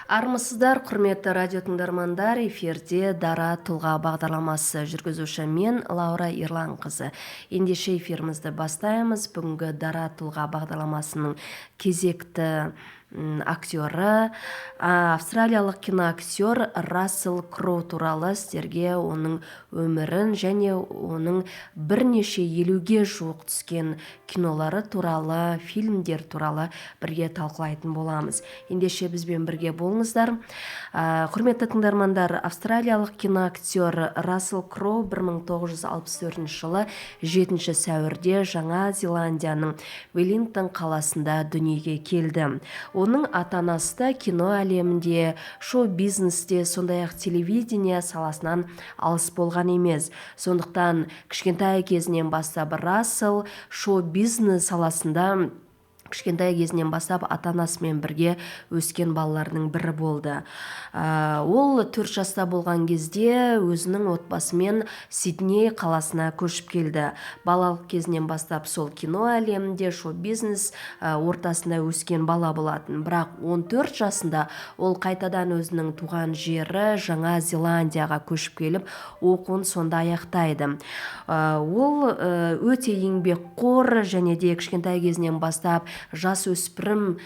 Армысыздар, құрметті радио тыңдармандар, эфирде Дара тұлға бағдарламасы жүргізуші мен Лаура Ерланқызы. Ендеше эфирімізді бастаймыз. Бүгінгі Дара тұлға бағдарламасының кезекті актері, австралиялық киноактер Рассел Кроу туралы сіздерге оның өмірін және оның бірнеше 50-ге жуық түскен кинолары туралы, фильмдер туралы бірге талқылайтын боламыз. Ендеше бізбен бірге болыңыздар. Құрметті тыңдармандар, австралиялық киноактер Рассел Кроу 1964 жылы 7 сәуірде Жаңа Зеландияның Веллингтон қаласында дүниеге келді. Оның ата-анасы да кино әлемінде, шоу-бизнесте, сондай-ақ телевидение саласынан алыс болған емес. Сондықтан кішкентай кезінен бастап Рассел шоу-бизнес саласында кішкентай кезінен бастап ата-анасымен бірге өскен балалардың бірі болды. Ол 4 жаста болған кезде өзінің отбасымен Сидней қаласына көшіп келді. Балалық кезінен бастап сол кино әлемінде, шоу-бизнес ортасында өскен бала болатын. Бірақ 14 жасында ол қайтадан өзінің туған жері Жаңа Зеландияға көшіп келіп, оқуын сонда аяқтайды. Ол өте еңбекқор және де кішкентай кезінен бастап жас өспірім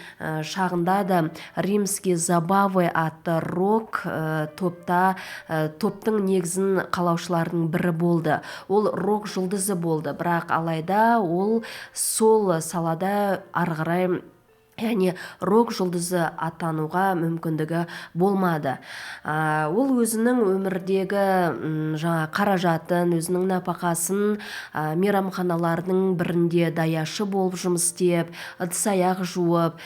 шағында да Римские забавы атты рок топтың негізін қалаушылардың бірі болды. Ол рок жұлдызы болды, бірақ алайда ол сол салада ары қарай яғни рок жұлдызы атануға мүмкіндігі болмады. Ол өзінің өмірдегі қаражатын, өзінің нәпақасын мейрамханалардың бірінде даяшы болып жұмыс істеп, ыдыс-аяқ жуып,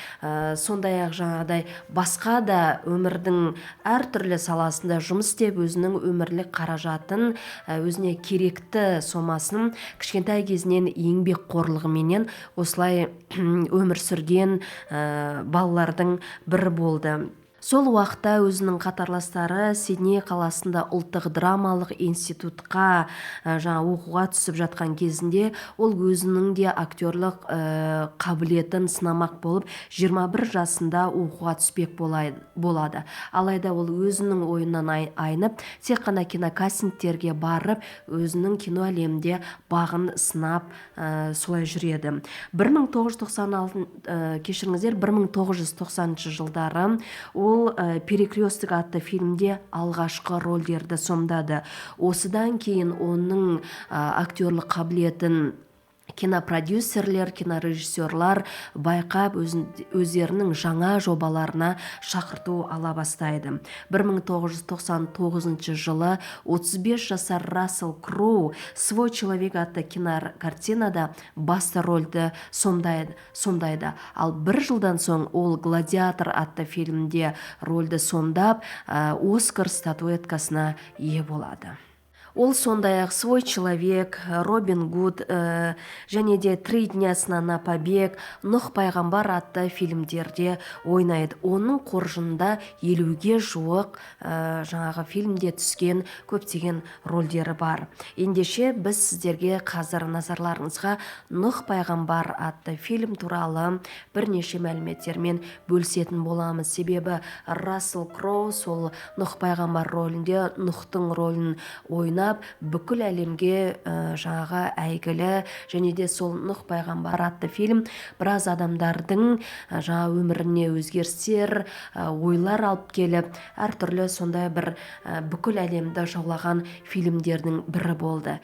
сондай-ақ басқа да өмірдің әртүрлі саласында жұмыс істеп, өзінің өмірлік қаражатын, өзіне керекті сомасын кішкентай кезінен еңбекқорлығыменен осылай өмір сүрген балалардың бірі болды. Сол уақытта өзінің қатарластары Сидней қаласында ұлттық драмалық институтқа оқуға түсіп жатқан кезінде ол өзінің де актерлік қабілетін сынамақ болып 21 жасында оқуға түспек болады. Алайда ол өзінің ойынан айнып, тек қана кинокастингтерге барып, өзінің кино әлемінде бағын сынап солай жүреді. 1990 жылдары ол «Перекресток» атты фильмде алғашқы рөлдерді сомдады. Осыдан кейін оның актерлік қабілетін кинопродюсерлер, кинорежиссерлар байқап өздерінің жаңа жобаларына шақырту ала бастайды. 1999 жылы 35 жасар Рассел Кроу «Свой человек» атты кинокартинада басты рөлді сомдайды. Ал 1 жылдан соң ол «Гладиатор» атты фильмде рөлді сомдап, Оскар статуэткасына ие болады. Ол сондай-ақ «Свой человек», «Робин Гуд» және де «3 дня сна на побег», «Нұх пайғамбар» атты фильмдерде ойнайды. Оның қоржынында 50-ге жуық фильмде түскен көптеген рөлдері бар. Ендеше біз сіздерге қазір назарларыңызға «Нұх пайғамбар» атты фильм туралы бірнеше мәліметтермен бөлісетін боламыз. Себебі Рассел Кроу сол «Нұх пайғамбар» рөлінде Нұхтың рөлін ойнап, бүкіл әлемге әйгілі, және де сол «Нұх пайғамбар» атты фильм біраз адамдардың өміріне өзгерістер, ойлар алып келіп, әртүрлі сондай бір бүкіл әлемді жаулаған фильмдердің бірі болды.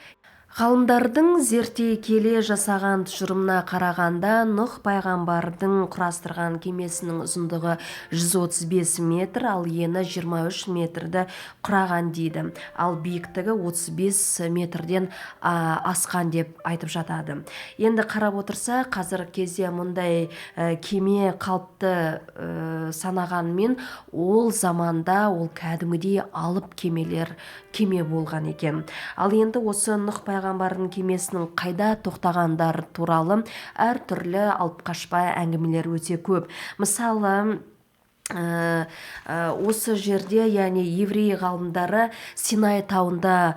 Ғалымдардың зерттей келе жасаған тұжырымына қарағанда, Нұх пайғамбардың құрастырған кемесінің ұзындығы 135 метр, ал ені 23 метрді құраған дейді. Ал биіктігі 35 метрден асқан деп айтып жатады. Енді қарап отырса, қазір кезде мұндай кеме қалыпты санағанмен, ол заманда ол кәдімгідей алып кеме болған екен. Ал енді осы Нұх пайғамбардың кемесінің қайда тоқтағандар туралы әртүрлі алып қашпа әңгімелер өте көп. Мысалы, осы жерде яғни еврей ғалымдары Синай тауында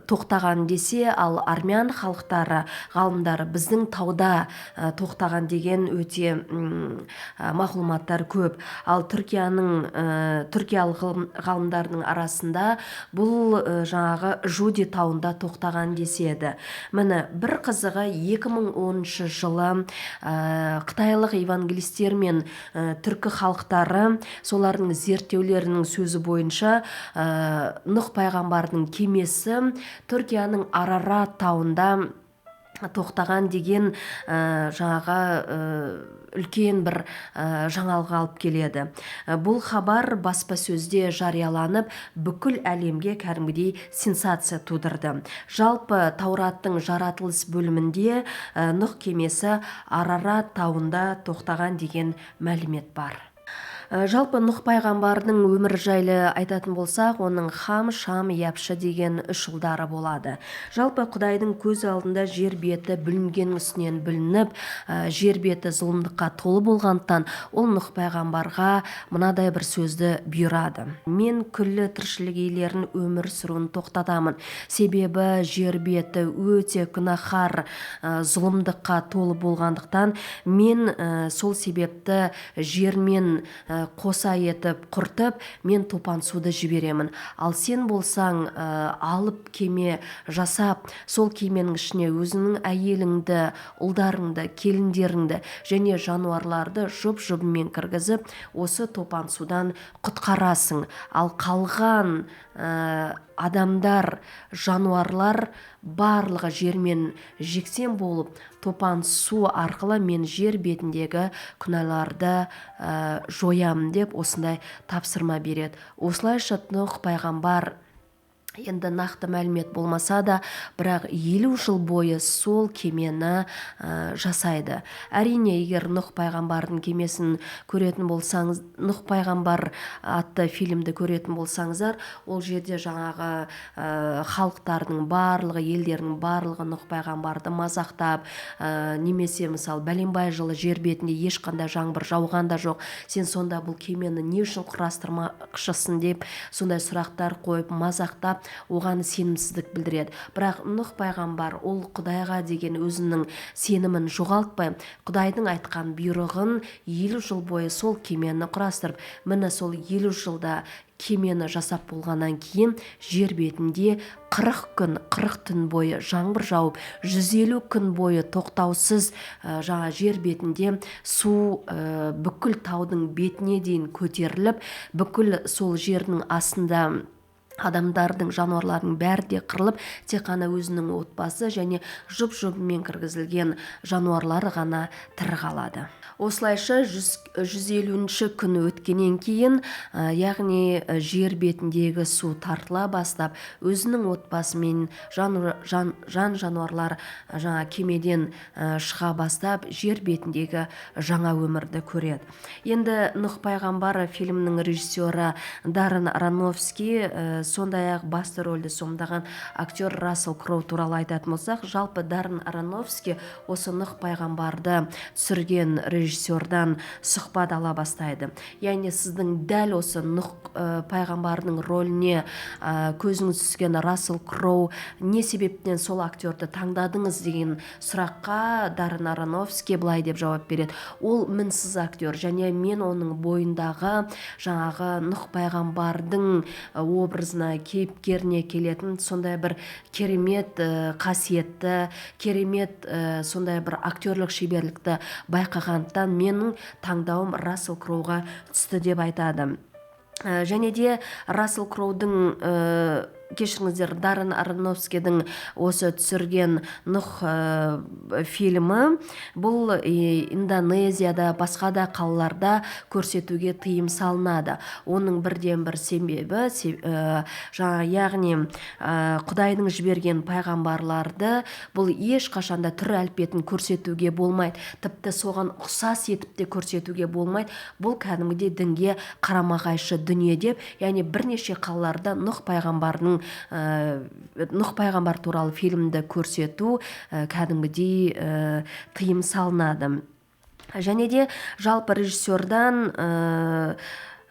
тоқтаған десе, ал армян ғалымдары біздің тауда тоқтаған деген өте мағлұматтар көп. Ал түркиялық ғалымдардың арасында бұл жаңағы Жуди тауында тоқтаған деседі. Міне бір қызығы 2010 жылы қытайлық евангелистер мен түркі халықтары солардың зерттеулерінің сөзі бойынша Нұх пайғамбардың кемесі Түркияның Арарат тауында тоқтаған деген жаңағы үлкен бір жаңалық алып келеді. Бұл хабар баспасөзде жарияланып, бүкіл әлемге кәдімгідей сенсация тудырды. Жалпы Таураттың жаратылыс бөлімінде Нұх кемесі Арарат тауында тоқтаған деген мәлімет бар. Жалпы Нұх пайғамбардың өмір жайлы айтатын болсақ, оның Хам, Шам, Япшы деген 3 ұлдары болады. Жалпы Құдайдың көз алдында жер беті бүлінген үстінен бүлініп, жер беті зұлымдыққа толы болғандықтан, ол Нұх пайғамбарға мынадай бір сөзді бұйырады. Мен күллі тіршілік иелерінің өмір сүруін тоқтатамын. Себебі жер беті өте күнәһар, зұлымдыққа толы болғандықтан, мен сол себепті жермен қоса етіп құртып, мен топан суды жіберемін. Ал сен болсаң алып кеме жасап, сол кеменің ішіне өзіңнің әйеліңді, ұлдарыңды, келіндеріңді және жануарларды жұп-жұбымен кіргізіп, осы топан судан құтқарасың. Ал қалған адамдар, жануарлар барлығы жермен жексен болып, топан су арқылы мен жер бетіндегі күнәларды жоямын деп осындай тапсырма береді. Осылайша Нұх пайғамбар енді нақты мәлімет болмаса да, бірақ 50 жыл бойы сол кемені жасайды. Әрине, егер Нұх пайғамбардың кемесін көретін болсаңыз, Нұх пайғамбар атты фильмді көретін болсаңыздар, ол жерде жаңағы халықтардың барлығы, елдердің барлығы Нұх пайғамбарды мазақтап, немесе мысалы бәленбай жылы жер бетінде ешқандай жаңбыр жауған да жоқ, сен сонда бұл кемені не үшін құрастырмақшысың деп сондай сұрақтар қойып, мазақтап, оған сенімсіздік білдіреді. Бірақ Нұх пайғамбар ол Құдайға деген өзінің сенімін жоғалтпай, Құдайдың айтқан бұйрығын 50 жыл бойы сол кемені құрастырып, міне сол 50 жылда кемені жасап болғаннан кейін жер бетінде 40 күн, 40 түн бойы жаңбыр жауып, 150 күн бойы тоқтаусыз жаңа жер бетінде су бүкіл таудың бетіне дейін көтеріліп, бүкіл сол жердің астында адамдардың, жануарлардың бәрі де қырылып, тек қана өзінің отбасы және жұп-жұбымен кіргізілген жануарлары ғана тірі қалады. Осылайша 150-ші күн өткеннен кейін, яғни жер бетіндегі су тартыла бастап, өзінің отбасымен жануарлар жаңа кемеден шыға бастап, жер бетіндегі жаңа өмірді көреді. Енді Нұх пайғамбар фильмінің режиссері Даррен Аронофски, сондай-ақ басты рөлді сомдаған актер Рассел Кроу туралы айтатын болсақ, жалпы Даррен Аронофски осы Нұх пайғамбарды түсірген режиссердан сұхбат ала бастайды. Яғни сіздің дәл осы Нұх пайғамбардың рөліне көзіңіз түскен Рассел Кроу не себептен сол актерді таңдадыңыз деген сұраққа Даррен Аронофски былай деп жауап береді. Ол мінсіз актер, және мен оның бойындағы жаңағы Нұх пайғамбардың образына, кейіпкеріне келетін сондай бір керемет қасиетті, керемет сондай бір актерлік шеберлікті байқағандықтан менің таңдауым Рассел Кроуға түсті деп айтады. Және де Рассел Кроудың кешіріңіздер, Даррен Аронофскийдің осы түсірген Нұх фильмі бұл Индонезияда, басқа да қалаларда көрсетуге тыйым салынады. Оның бірден бір себебі, яғни Құдайдың жіберген пайғамбарларды бұл ешқашанда түр әлпетін көрсетуге болмайды, тіпті соған ұқсас етіп те көрсетуге болмайды. Бұл кәдімгідей дінге қарама-қайшы дүние деп, яғни бірнеше қалаларда Нұх пайғамбар туралы фильмді көрсету кәдімгідей тыйым салынады. және де жалпы режиссердан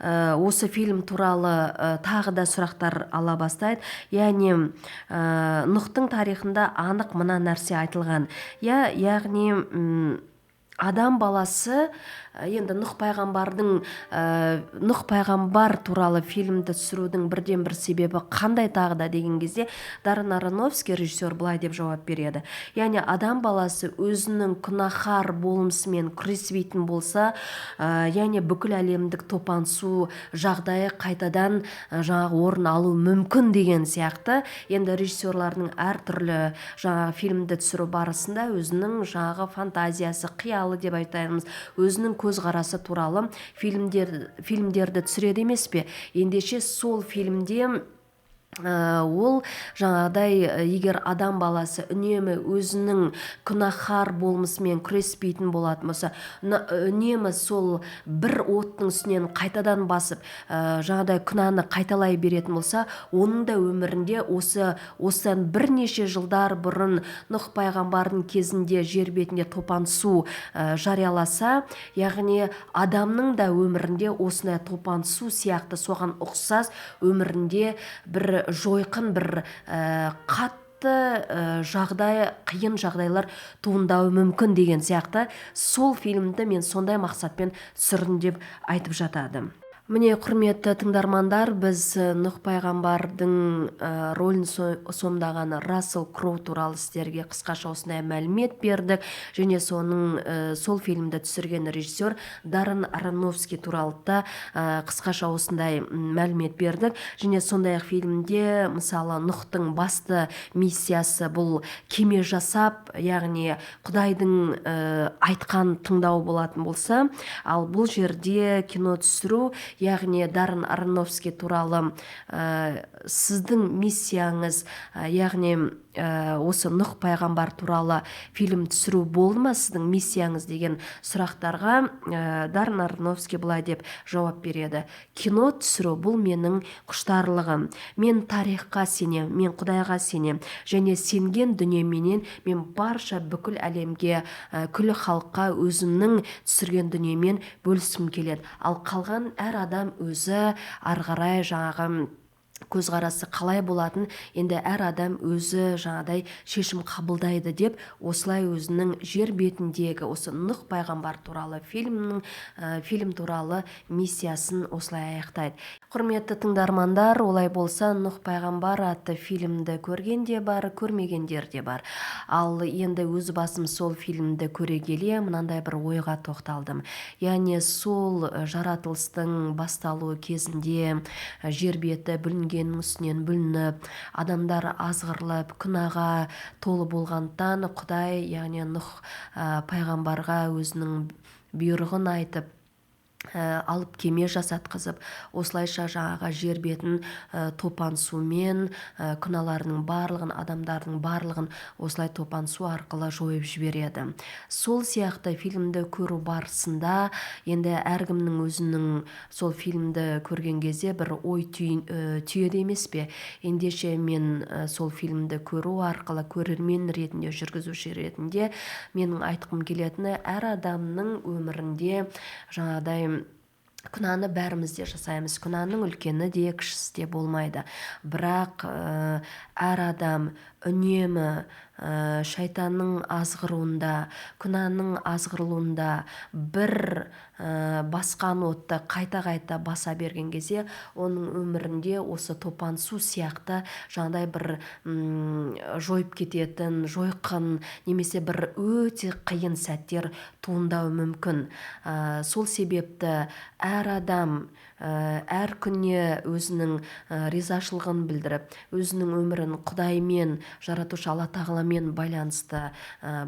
осы фильм туралы тағы да сұрақтар ала бастайды. Яғни Нұхтың тарихында анық мына нәрсе айтылған. Яғни адам баласы енді Нұх пайғамбар туралы фильмді түсірудің бірден бір себебі қандай тағы да деген кезде Даррен Аронофски режиссер былай деп жауап береді. Яғни адам баласы өзінің күнәһар болмысымен күреспейтін болса, яғни бүкіл әлемдік топансу жағдайы қайтадан жаңағы орын алу мүмкін деген сияқты. Енді режиссерлардың әртүрлі жаңағы фильмді түсіру барысында өзінің жаңағы фантазиясы, қиялы деп айтаймыз, өзінің көзқарасы туралы фильмдерді түсіреді емес пе? Ендеше сол фильмде ол жаңағыдай егер адам баласы үнемі өзінің күнәһар болмысымен күреспейтін болатын болса, үнемі сол бір оттың үстінен қайтадан басып жаңағыдай күнәні қайталай беретін болса, оның да өмірінде осыдан бірнеше жылдар бұрын Нұх пайғамбардың кезінде жер бетінде топан-су жарияласа, яғни адамның да өмірінде осындай топан-су сияқты соған ұқсас өмірінде бір жойқын бір қатты қиын жағдайлар туындауы мүмкін деген сияқты сол фильмді мен сондай мақсатпен түсірдім деп айтып жатады. Міне, құрметті тыңдармандар, біз Нұх пайғамбардың рөлін сомдаған Рассел Кроу туралы сіздерге қысқаша осындай мәлімет бердік, және сол фильмді түсірген режиссер Даррен Аронофски туралы да қысқаша осындай мәлімет бердік. Және сондай-ақ фильмде мысалы Нұхтың басты миссиясы бұл кеме жасап, яғни Құдайдың айтқан тыңдау болатын болса, ал бұл жерде кино түсіру, яғни Даррен Аронофски туралы сіздің миссияңыз, яғни осы Нұх пайғамбар туралы фильм түсіру болды ма сіздің миссияңыз деген сұрақтарға Даррен Аронофски былай деп жауап береді. Кино түсіру бұл менің құштарлығым. Мен тарихқа сенем, мен Құдайға сенем, және сенген дүниеменен мен барша бүкіл әлемге, күллі халыққа өзімнің түсірген дүниемен бөліскім келеді. Ал қалған әр адам өзі ары қарай жаңағы көзқарасы қалай болатын, енді әр адам өзі жаңадай шешім қабылдайды деп осылай өзінің жер бетіндегі осы Нұх пайғамбар туралы фильм туралы миссиясын осылай аяқтайды. Құрметті тыңдармандар, олай болса Нұх пайғамбар атты фильмді көрген де бар, көрмегендер де бар. Ал енді өз басым сол фильмді көре келе мынандай бір ойға тоқталдым. Яғни сол жаратылыстың басталуы кезінде жер беті бүлінгеннің үстінен бүлініп, адамдар азғырылып, күнәға толы болғандықтан Құдай, яғни Нұх пайғамбарға өзінің бұйрығын айтып, алып кеме жасатқызып, осылайша жаңағы жер бетін топан сумен күнәларының барлығын, адамдардың барлығын осылай топан су арқылы жойып жібереді. Сол сияқты фильмді көру барысында енді әркімнің өзінің сол фильмді көрген кезде бір ой түйеді емес пе? Ендеше мен сол фильмді көру арқылы көрермен ретінде, жүргізуші ретінде менің айтқым келетіні, әр адамның өмірінде жаңағыдай күнәні бәріміз де жасаймыз. Күнәнің үлкені де кішісі де болмайды. Бірақ әр адам үнемі шайтанның азғыруында, күнәнің азғырылуында бір басқан отты қайта баса берген кезде оның өмірінде осы топан су сияқты жаңағыдай бір жойып кететін, жойқын немесе бір өте қиын сәттер туындауы мүмкін. Сол себепті әр адам әр күніне өзінің ризашылығын білдіріп, өзінің өмірін Құдаймен, жаратушы Алла тағаламен байланысты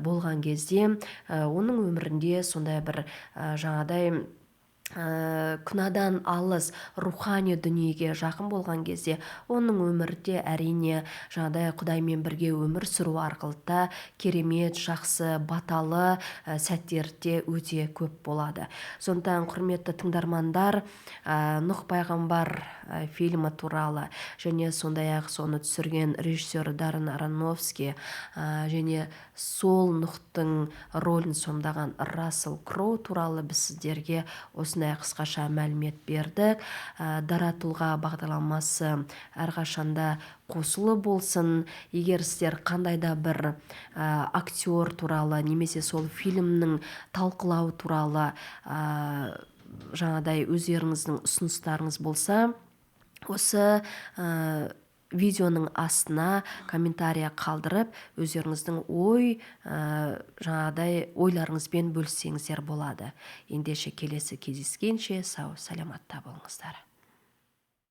болған кезде оның өмірінде сондай бір жаңағыдай күнәдан алыс рухани дүниеге жақын болған кезде оның өмірде әрине жаңағыдай Құдаймен бірге өмір сүру арқылы да керемет, жақсы, баталы сәттерде өте көп болады. Сондықтан құрметті тыңдармандар, Нұх пайғамбар фильмі туралы және сондай-ақ соны түсірген режиссер Даррен Аронофски және сол Нұхтың рөлін сомдаған Рассел Кроу туралы біз сіздерге осындай қысқаша мәлімет бердік. Дара тұлға бағдарламасы әрқашанда қосылы болсын. Егер сіздер қандай да бір актер туралы немесе сол фильмнің талқылау туралы жаңадай өздеріңіздің ұсыныстарыңыз болса, осы видеоның астына комментария қалдырып, өздеріңіздің жаңадай ойларыңызбен бөліссеңіздер болады. Ендеше келесі кездескенше сау саламатта болыңыздар.